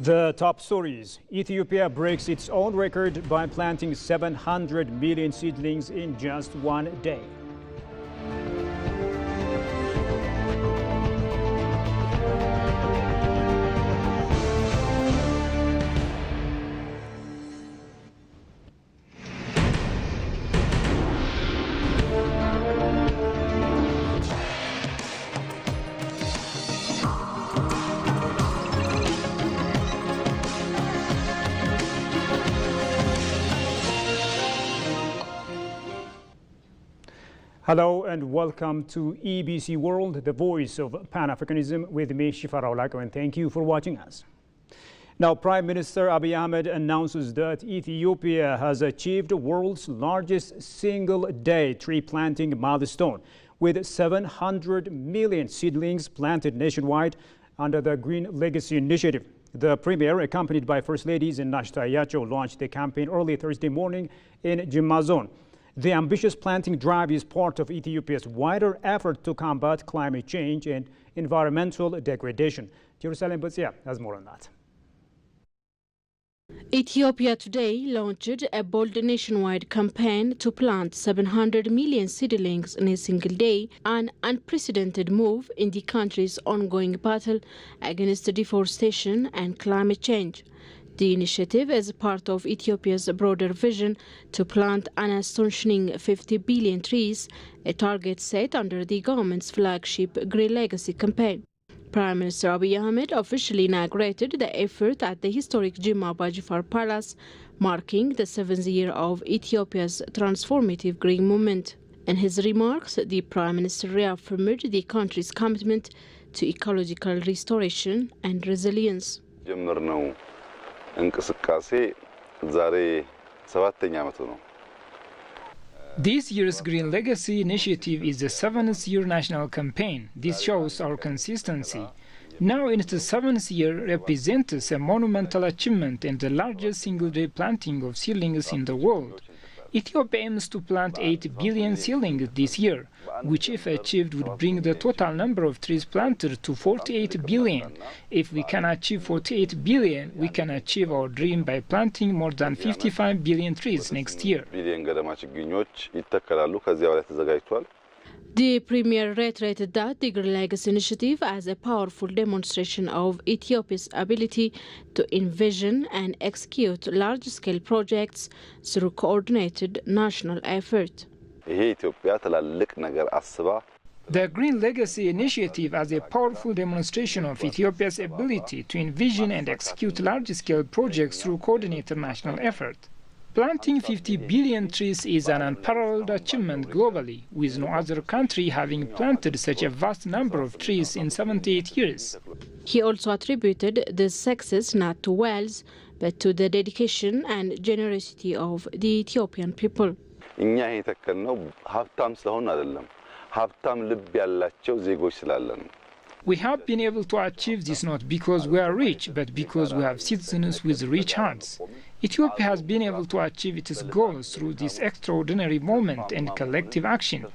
The top stories. Ethiopia breaks its own record by planting 700 million seedlings in just one day. Hello and welcome to EBC World, the voice of Pan-Africanism, with me, Shifara Olako, and thank you for watching us. Now, Prime Minister Abiy Ahmed announces that Ethiopia has achieved the world's largest single-day tree planting milestone, with 700 million seedlings planted nationwide under the Green Legacy Initiative. The Premier, accompanied by First Ladies and Nashta Yacho, launched the campaign early Thursday morning in Jimma Zone. The ambitious planting drive is part of Ethiopia's wider effort to combat climate change and environmental degradation. Jerusalem Butsia has more on that. Ethiopia today launched a bold nationwide campaign to plant 700 million seedlings in a single day, an unprecedented move in the country's ongoing battle against deforestation and climate change. The initiative is part of Ethiopia's broader vision to plant an astonishing 50 billion trees, a target set under the government's flagship Green Legacy campaign. Prime Minister Abiy Ahmed officially inaugurated the effort at the historic Jimma Bajifar Palace, marking the 7th year of Ethiopia's transformative green movement. In his remarks, the Prime Minister reaffirmed the country's commitment to ecological restoration and resilience. This year's Green Legacy Initiative is the 7th year national campaign. This shows our consistency. Now in its 7th year represents a monumental achievement and the largest single-day planting of seedlings in the world. Ethiopia aims to plant 8 billion seedlings this year, which if achieved would bring the total number of trees planted to 48 billion. If we can achieve 48 billion, we can achieve our dream by planting more than 55 billion trees next year. The Premier reiterated that the Green Legacy Initiative as a powerful demonstration of Ethiopia's ability to envision and execute large-scale projects through coordinated national effort. The Green Legacy Initiative as a powerful demonstration of Ethiopia's ability to envision and execute large-scale projects through coordinated national effort. Planting 50 billion trees is an unparalleled achievement globally, with no other country having planted such a vast number of trees in 78 years. He also attributed this success not to wealth, but to the dedication and generosity of the Ethiopian people. We have been able to achieve this not because we are rich, but because we have citizens with rich hearts. Ethiopia has been able to achieve its goals through this extraordinary moment and collective action.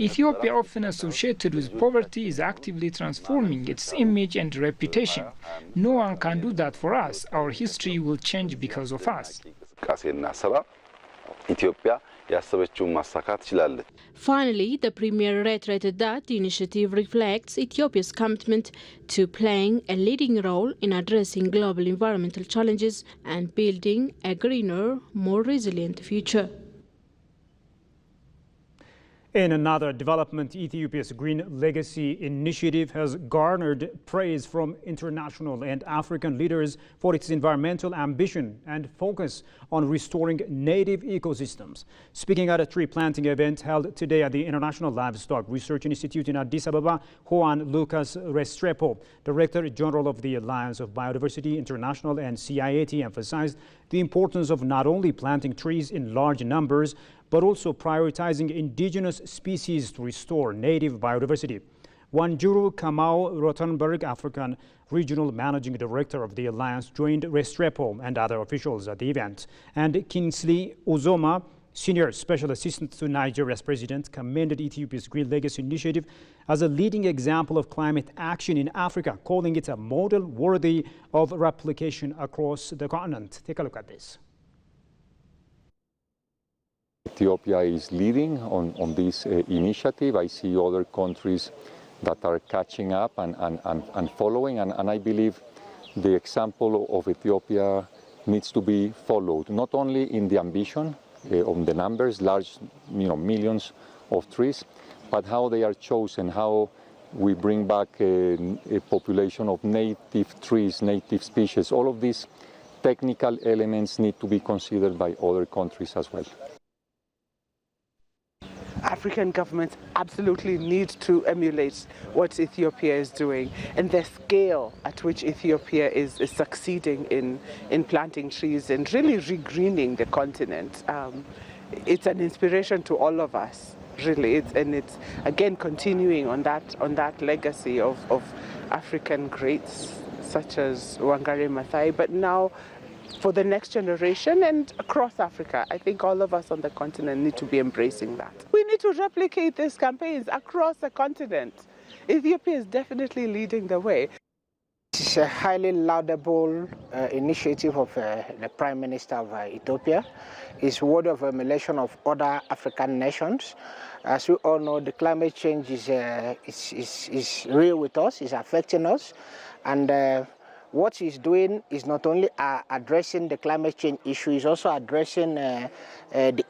Ethiopia, often associated with poverty, is actively transforming its image and reputation. No one can do that for us. Our history will change because of us. Finally, the Premier reiterated that the initiative reflects Ethiopia's commitment to playing a leading role in addressing global environmental challenges and building a greener, more resilient future. In another development, Ethiopia's Green Legacy Initiative has garnered praise from international and African leaders for its environmental ambition and focus on restoring native ecosystems. Speaking at a tree planting event held today at the International Livestock Research Institute in Addis Ababa, Juan Lucas Restrepo, Director General of the Alliance of Biodiversity International and CIAT, emphasized the importance of not only planting trees in large numbers, but also prioritizing indigenous species to restore native biodiversity. Wanjuru Kamau Rothenberg, African Regional Managing Director of the Alliance, joined Restrepo and other officials at the event. And Kingsley Uzoma, Senior Special Assistant to Nigeria's President commended Ethiopia's Green Legacy Initiative as a leading example of climate action in Africa, calling it a model worthy of replication across the continent. Take a look at this. Ethiopia is leading on this initiative. I see other countries that are catching up and following, and I believe the example of Ethiopia needs to be followed, not only in the ambition, on the numbers, large, millions of trees, but how they are chosen, how we bring back a population of native trees, native species. All of these technical elements need to be considered by other countries as well. African governments absolutely need to emulate what Ethiopia is doing, and the scale at which Ethiopia is succeeding in planting trees and really regreening the continent. It's an inspiration to all of us, really. It's again continuing on that legacy of African greats such as Wangari Maathai, but now for the next generation and across Africa. I think all of us on the continent need to be embracing that. We need to replicate these campaigns across the continent. Ethiopia is definitely leading the way. It's a highly laudable initiative of the Prime Minister of Ethiopia. It's worthy of emulation of other African nations. As we all know, the climate change is real with us, it's affecting us, and what he's doing is not only addressing the climate change issue, he's also addressing the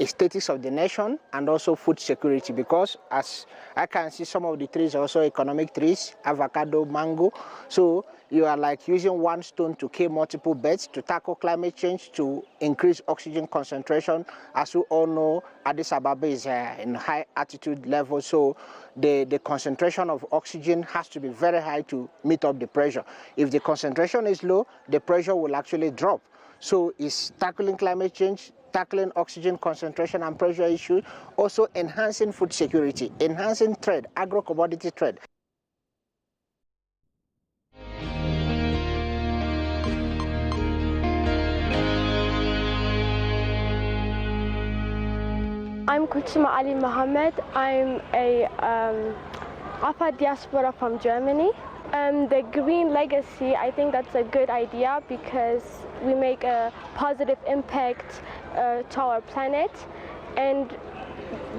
aesthetics of the nation and also food security, because as I can see, some of the trees are also economic trees, avocado, mango. So you are like using one stone to kill multiple birds to tackle climate change, to increase oxygen concentration. As we all know, Addis Ababa is in high altitude level, so the concentration of oxygen has to be very high to meet up the pressure. If the concentration is low, the pressure will actually drop. So it's tackling climate change, tackling oxygen concentration and pressure issues, also enhancing food security, enhancing trade, agro-commodity trade. I'm Kutsuma Ali Mohammed. I'm a Alpha diaspora from Germany. The green legacy, I think that's a good idea because we make a positive impact to our planet, and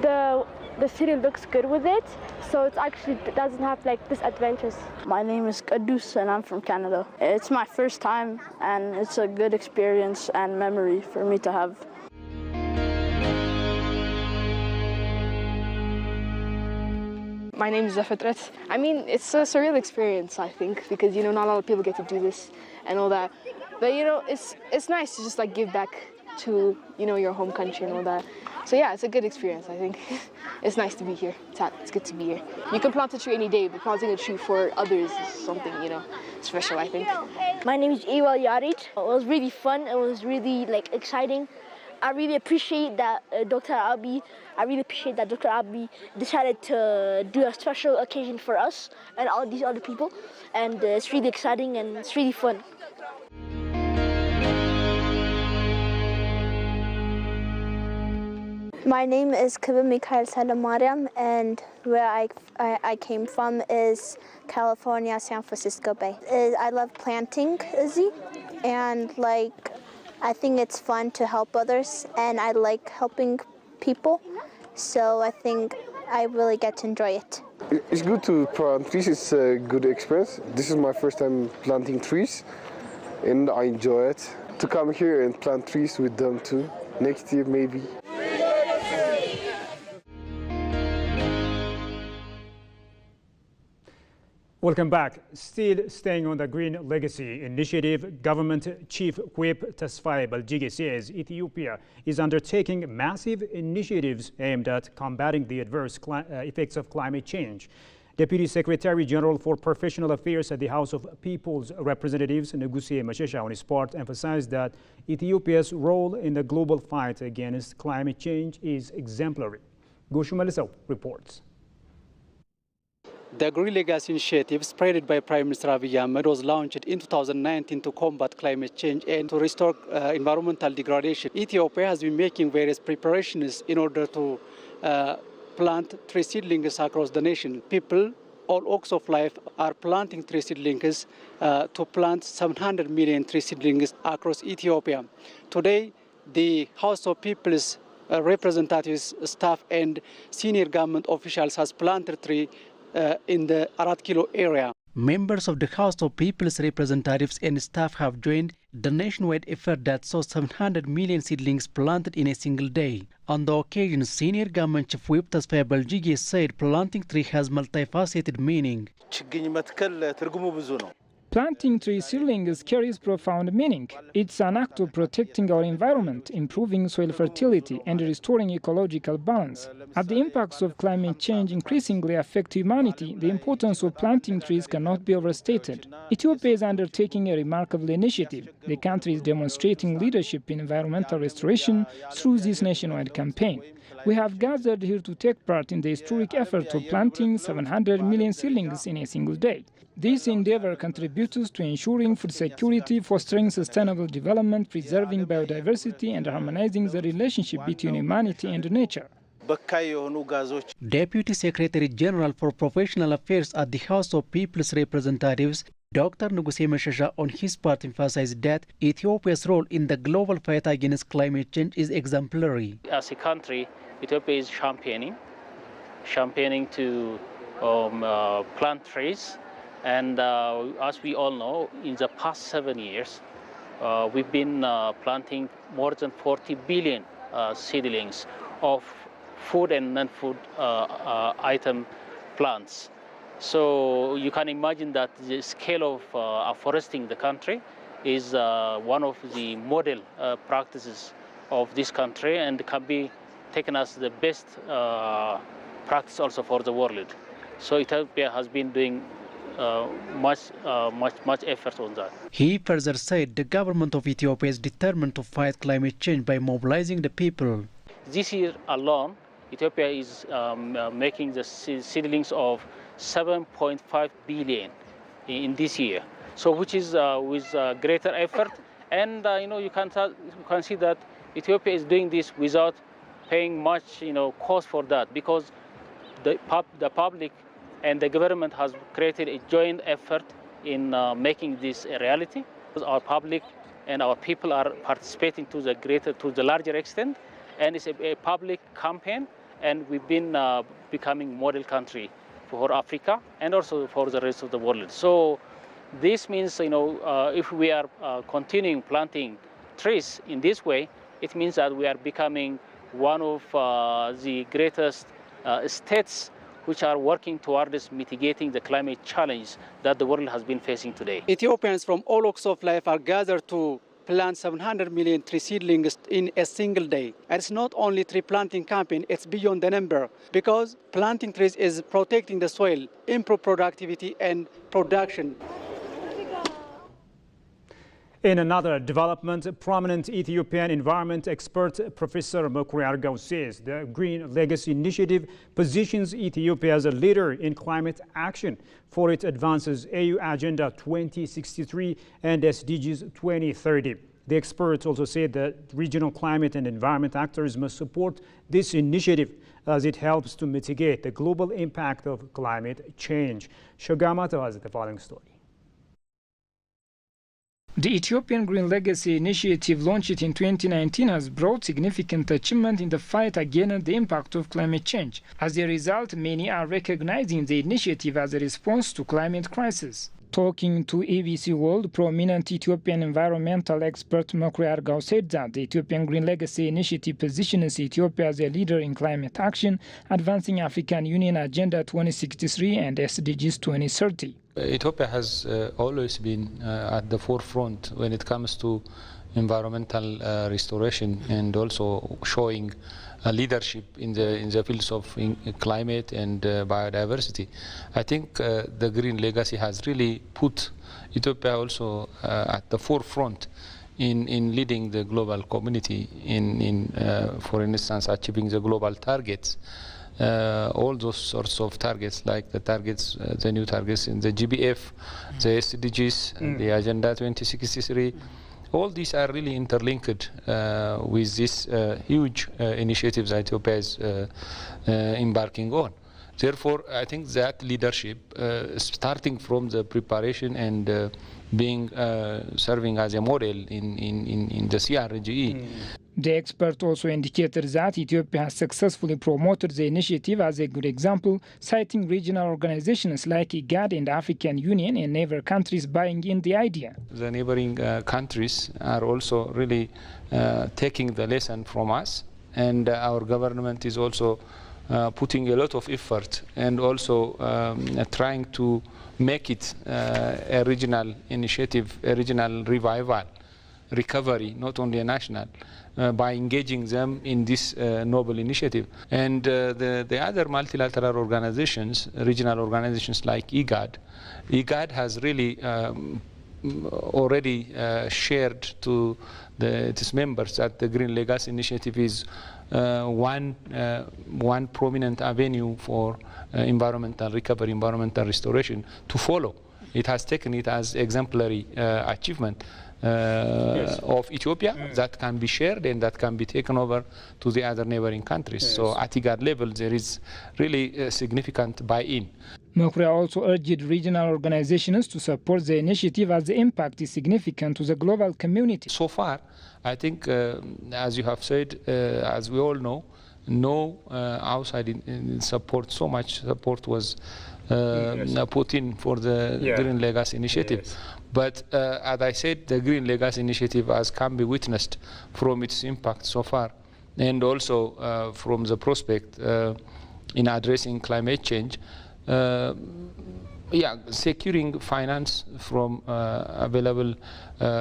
the city looks good with it, so it actually doesn't have like disadvantages. My name is Kadus and I'm from Canada. It's my first time and it's a good experience and memory for me to have. My name is Zafetret. I mean, it's a surreal experience, I think, because, not a lot of people get to do this and all that. But, it's nice to just, like, give back to, your home country and all that. So, yeah, it's a good experience, I think. It's nice to be here. It's good to be here. You can plant a tree any day, but planting a tree for others is something, special, I think. My name is Ewell Yarit. It was really fun. It was really, exciting. I really appreciate that Dr. Abiy decided to do a special occasion for us and all these other people, and it's really exciting and it's really fun. My name is Kibbe Mikhail Salamariam, and where I came from is California, San Francisco Bay. I love planting, Izzy, and I think it's fun to help others, and I like helping people, so I think I really get to enjoy it. It's good to plant trees. It's a good experience. This is my first time planting trees, and I enjoy it. To come here and plant trees with them too, next year maybe. Welcome back. Still staying on the Green Legacy Initiative, Government Chief Whip Tesfaye Baljige says Ethiopia is undertaking massive initiatives aimed at combating the adverse effects of climate change. Deputy Secretary General for Professional Affairs at the House of People's Representatives, Negusie Mashesha, on his part, emphasized that Ethiopia's role in the global fight against climate change is exemplary. Goshu Malisau reports. The Green Legacy Initiative, spread by Prime Minister Abiy Ahmed, was launched in 2019 to combat climate change and to restore environmental degradation. Ethiopia has been making various preparations in order to plant tree seedlings across the nation. People, all walks of life, are planting tree seedlings to plant 700 million tree seedlings across Ethiopia. Today, the House of People's representatives, staff, and senior government officials has planted tree in the Arat Kilo area. Members of the House of People's Representatives and staff have joined the nationwide effort that saw 700 million seedlings planted in a single day. On the occasion, Senior Government Chief Whip Tasfaye Beljige said planting tree has multifaceted meaning. Planting tree seedlings carries profound meaning. It's an act of protecting our environment, improving soil fertility, and restoring ecological balance. As the impacts of climate change increasingly affect humanity, the importance of planting trees cannot be overstated. Ethiopia is undertaking a remarkable initiative. The country is demonstrating leadership in environmental restoration through this nationwide campaign. We have gathered here to take part in the historic effort of planting 700 million seedlings in a single day. This endeavor contributes to ensuring food security, fostering sustainable development, preserving biodiversity, and harmonizing the relationship between humanity and nature. Deputy Secretary General for Professional Affairs at the House of People's Representatives, Dr. Nuguse Meshasha, on his part emphasized that Ethiopia's role in the global fight against climate change is exemplary. As a country, Ethiopia is championing to plant trees. And as we all know, in the past 7 years, we've been planting more than 40 billion seedlings of food and non-food item plants. So you can imagine that the scale of afforesting the country is one of the model practices of this country, and can be taken as the best practice also for the world. So Ethiopia has been doing much effort on that. He further said the government of Ethiopia is determined to fight climate change by mobilizing the people. This year alone, Ethiopia is making the seedlings of 7.5 billion in this year. So which is with greater effort, and you can see that Ethiopia is doing this without paying much cost for that, because the public and the government has created a joint effort in making this a reality. Our public and our people are participating to the larger extent, and it's a public campaign, and we've been becoming model country for Africa and also for the rest of the world. So this means, if we are continuing planting trees in this way, it means that we are becoming one of the greatest states which are working towards mitigating the climate challenge that the world has been facing today. Ethiopians from all walks of life are gathered to plant 700 million tree seedlings in a single day. And it's not only tree planting campaign, it's beyond the number, because planting trees is protecting the soil, improve productivity and production. In another development, prominent Ethiopian environment expert Professor Mokri Argaw says the Green Legacy Initiative positions Ethiopia as a leader in climate action, for it advances AU Agenda 2063 and SDGs 2030. The experts also said that regional climate and environment actors must support this initiative as it helps to mitigate the global impact of climate change. Shogamato has the following story. The Ethiopian Green Legacy Initiative, launched in 2019, has brought significant achievement in the fight against the impact of climate change. As a result, many are recognizing the initiative as a response to climate crisis. Talking to ABC World, prominent Ethiopian environmental expert Mokri Argaw said that the Ethiopian Green Legacy Initiative positions Ethiopia as a leader in climate action, advancing African Union Agenda 2063 and SDGs 2030. Ethiopia has always been at the forefront when it comes to environmental restoration, and also showing leadership in the fields of climate and biodiversity. I think the Green Legacy has really put Ethiopia also at the forefront in leading the global community in for instance, achieving the global targets all those sorts of targets, like the targets, the new targets in the GBF, the SDGs, the Agenda 2063. All these are really interlinked with this huge initiatives Ethiopia is embarking on. Therefore, I think that leadership, starting from the preparation and being serving as a model in the CRGE. The expert also indicated that Ethiopia has successfully promoted the initiative as a good example, citing regional organizations like IGAD and African Union and neighbor countries buying in the idea. The neighboring countries are also really taking the lesson from us, and our government is also putting a lot of effort and also trying to make it a regional initiative, a regional revival, recovery, not only a national, by engaging them in this noble initiative. And the other multilateral organizations, regional organizations like IGAD, IGAD has really already shared to its members that the Green Legacy Initiative is one prominent avenue for environmental recovery, environmental restoration to follow. It has taken it as exemplary achievement of Ethiopia that can be shared and that can be taken over to the other neighboring countries. So at IGAD level, there is really significant buy-in. Mokria also urged regional organizations to support the initiative as the impact is significant to the global community. So far, I think, as you have said, as we all know, no outside support, so much support was put in for the Green Legacy Initiative. But as I said, the Green Legacy Initiative, as can be witnessed from its impact so far, and also from the prospect in addressing climate change, securing finance from available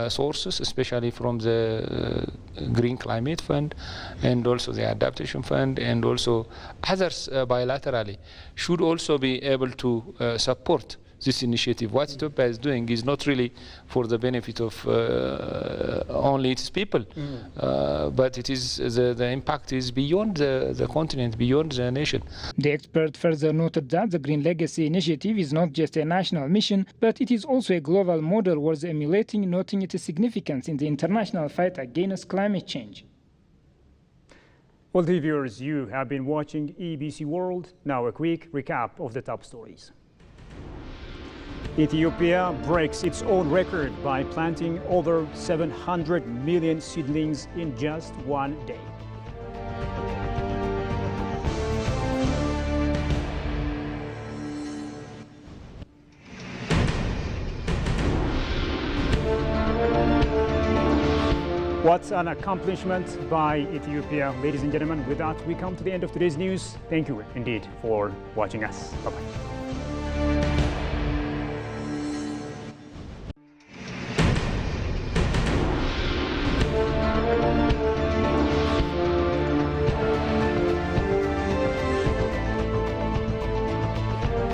sources, especially from the Green Climate Fund and also the Adaptation Fund and also others bilaterally, should also be able to support this initiative. What Ethiopia is doing is not really for the benefit of only its people, but it is the impact is beyond the continent, beyond the nation. The expert further noted that the Green Legacy Initiative is not just a national mission, but it is also a global model worth emulating, noting its significance in the international fight against climate change. Well, dear viewers, you have been watching EBC World. Now a quick recap of the top stories. Ethiopia breaks its own record by planting over 700 million seedlings in just one day. What an accomplishment by Ethiopia. Ladies and gentlemen, with that, we come to the end of today's news. Thank you indeed for watching us. Bye-bye.